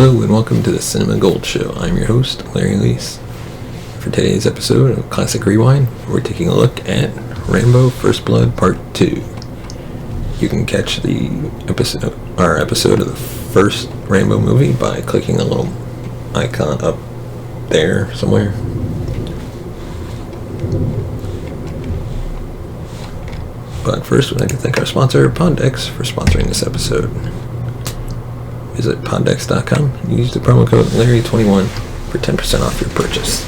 Hello and welcome to the Cinema Gold Show. I'm your host, Larry Leese. For today's episode of Classic Rewind, we're taking a look at Rambo First Blood Part 2. You can catch our episode of the first Rambo movie by clicking the little icon up there somewhere. But first, we'd like to thank our sponsor, Pondex, for sponsoring this episode. Visit Pondex.com and use the promo code Larry21 for 10% off your purchase.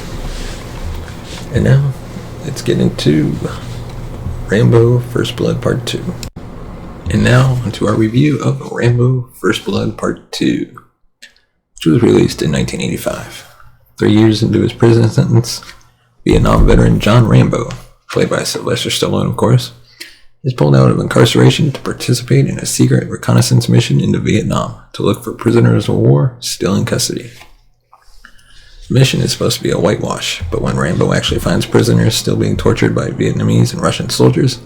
And now, let's get into Rambo First Blood Part 2. And now, onto our review of Rambo First Blood Part 2, which was released in 1985. 3 years into his prison sentence, Vietnam veteran John Rambo, played by Sylvester Stallone of course, is pulled out of incarceration to participate in a secret reconnaissance mission into Vietnam to look for prisoners of war still in custody. The mission is supposed to be a whitewash, but when Rambo actually finds prisoners still being tortured by Vietnamese and Russian soldiers,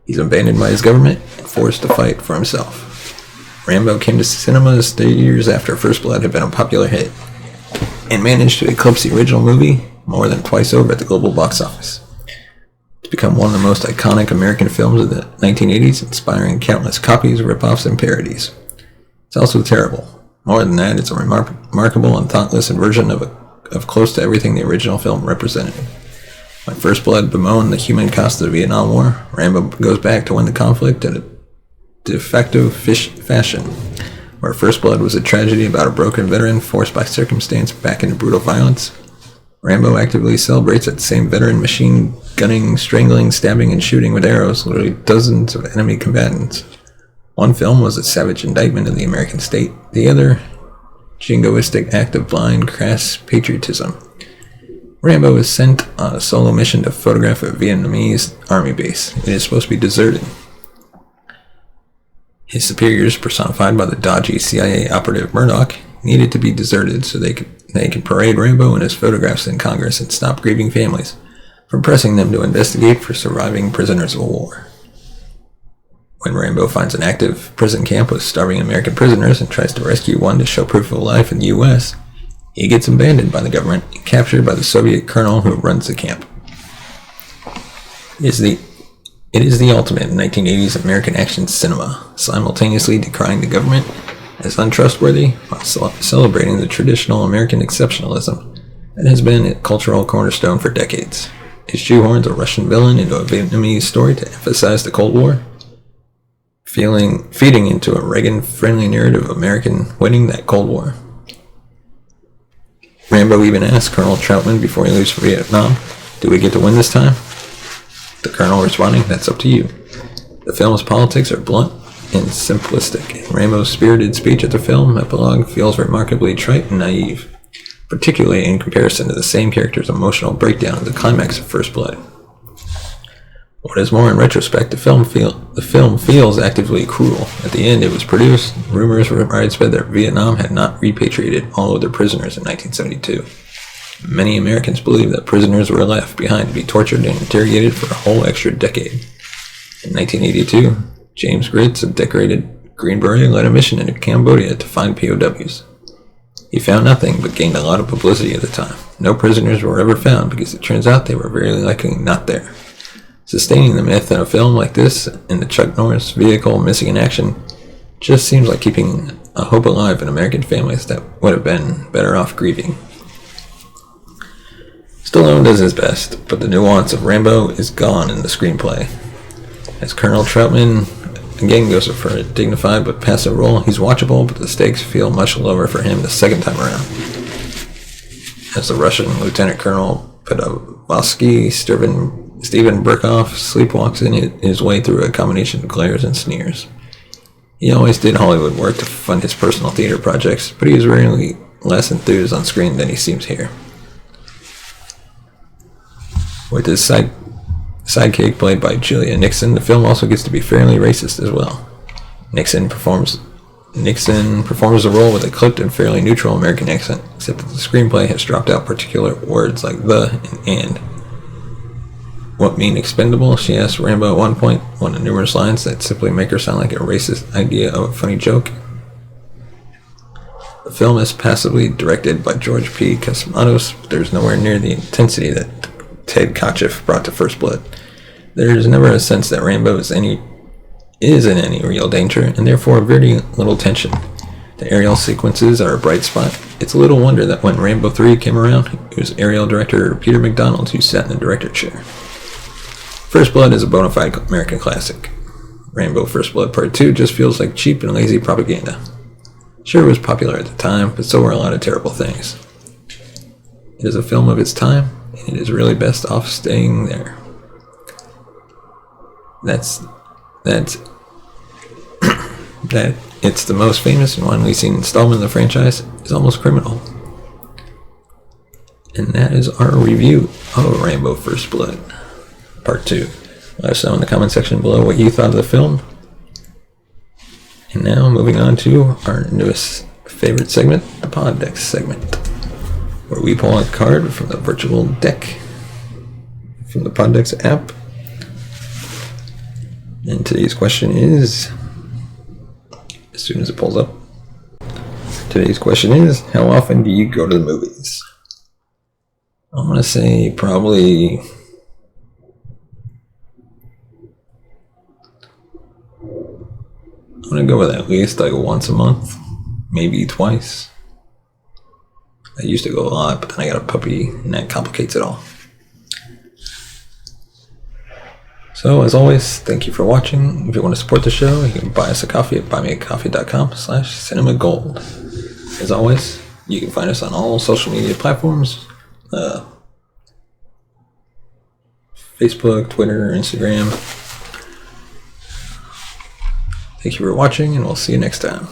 he's abandoned by his government and forced to fight for himself. Rambo came to cinemas 3 years after First Blood had been a popular hit, and managed to eclipse the original movie more than twice over at the global box office. It's become one of the most iconic American films of the 1980s, inspiring countless copies, rip-offs, and parodies. It's also terrible. More than that, it's a remarkable and thoughtless inversion of close to everything the original film represented. When First Blood bemoaned the human cost of the Vietnam War, Rambo goes back to win the conflict in a de facto fashion, where First Blood was a tragedy about a broken veteran forced by circumstance back into brutal violence. Rambo actively celebrates that same veteran machine gunning, strangling, stabbing, and shooting with arrows literally dozens of enemy combatants. One film was a savage indictment of the American state, the other, jingoistic act of blind, crass patriotism. Rambo is sent on a solo mission to photograph a Vietnamese army base. It is supposed to be deserted. His superiors, personified by the dodgy CIA operative Murdoch, needed to be deserted so they could parade Rambo and his photographs in Congress and stop grieving families from pressing them to investigate for surviving prisoners of war. When Rambo finds an active prison camp with starving American prisoners and tries to rescue one to show proof of life in the U.S., he gets abandoned by the government and captured by the Soviet colonel who runs the camp. It is the ultimate in 1980s American action cinema, simultaneously decrying the government as untrustworthy while celebrating the traditional American exceptionalism that has been a cultural cornerstone for decades. It shoehorns a Russian villain into a Vietnamese story to emphasize the Cold War, feeding into a Reagan-friendly narrative of American winning that Cold War. Rambo even asks Colonel Troutman before he leaves for Vietnam, "Do we get to win this time?" The colonel responding, "That's up to you." The film's politics are blunt and simplistic, and Rambo's spirited speech at the film epilogue feels remarkably trite and naive, particularly in comparison to the same character's emotional breakdown at the climax of First Blood. What is more, in retrospect, the film feels actively cruel. At the end, it was produced. Rumors were widespread that Vietnam had not repatriated all of their prisoners in 1972. Many Americans believed that prisoners were left behind to be tortured and interrogated for a whole extra decade. In 1982, James Gritz, a decorated Green Beret, led a mission into Cambodia to find POWs. He found nothing, but gained a lot of publicity at the time. No prisoners were ever found because it turns out they were very likely not there. Sustaining the myth in a film like this, in the Chuck Norris vehicle missing in action, just seems like keeping a hope alive in American families that would have been better off grieving. Stallone does his best, but the nuance of Rambo is gone in the screenplay. As Colonel Troutman again goes for a dignified but passive role, he's watchable, but the stakes feel much lower for him the second time around. As the Russian Lieutenant Colonel Pedovsky, Steven Burkoff sleepwalks in his way through a combination of glares and sneers. He always did Hollywood work to fund his personal theater projects, but he is rarely less enthused on screen than he seems here. With his sidekick played by Julia Nixon, the film also gets to be fairly racist as well. Nixon performs the role with a clipped and fairly neutral American accent, except that the screenplay has dropped out particular words like the and. What mean expendable? She asks Rambo at one point, one of numerous lines that simply make her sound like a racist idea of a funny joke. The The film is passively directed by George P. Cosmatos, but there's nowhere near the intensity that Ted Kotcheff brought to First Blood. There is never a sense that Rambo is in any real danger, and therefore very little tension. The aerial sequences are a bright spot. It's a little wonder that when Rambo 3 came around, it was aerial director Peter McDonald who sat in the director chair. First Blood is a bona fide American classic. Rambo First Blood Part 2 just feels like cheap and lazy propaganda. Sure, it was popular at the time, but so were a lot of terrible things. It is a film of its time, and it is really best off staying there. That it's the most famous and widely seen installment of the franchise is almost criminal. And that is our review of Rambo First Blood Part 2. Let us know in the comment section below what you thought of the film. And now moving on to our newest favorite segment, the Pod Deck segment, where we pull a card from the virtual deck from the Pod Decks app. And today's question is, as soon as it pulls up, today's question is, how often do you go to the movies? I'm going to say probably I'm going to go with at least like once a month, maybe twice. I used to go a lot, but then I got a puppy and that complicates it all. So, as always, thank you for watching. If you want to support the show, you can buy us a coffee at buymeacoffee.com/cinemagold. As always, you can find us on all social media platforms. Facebook, Twitter, Instagram. Thank you for watching, and we'll see you next time.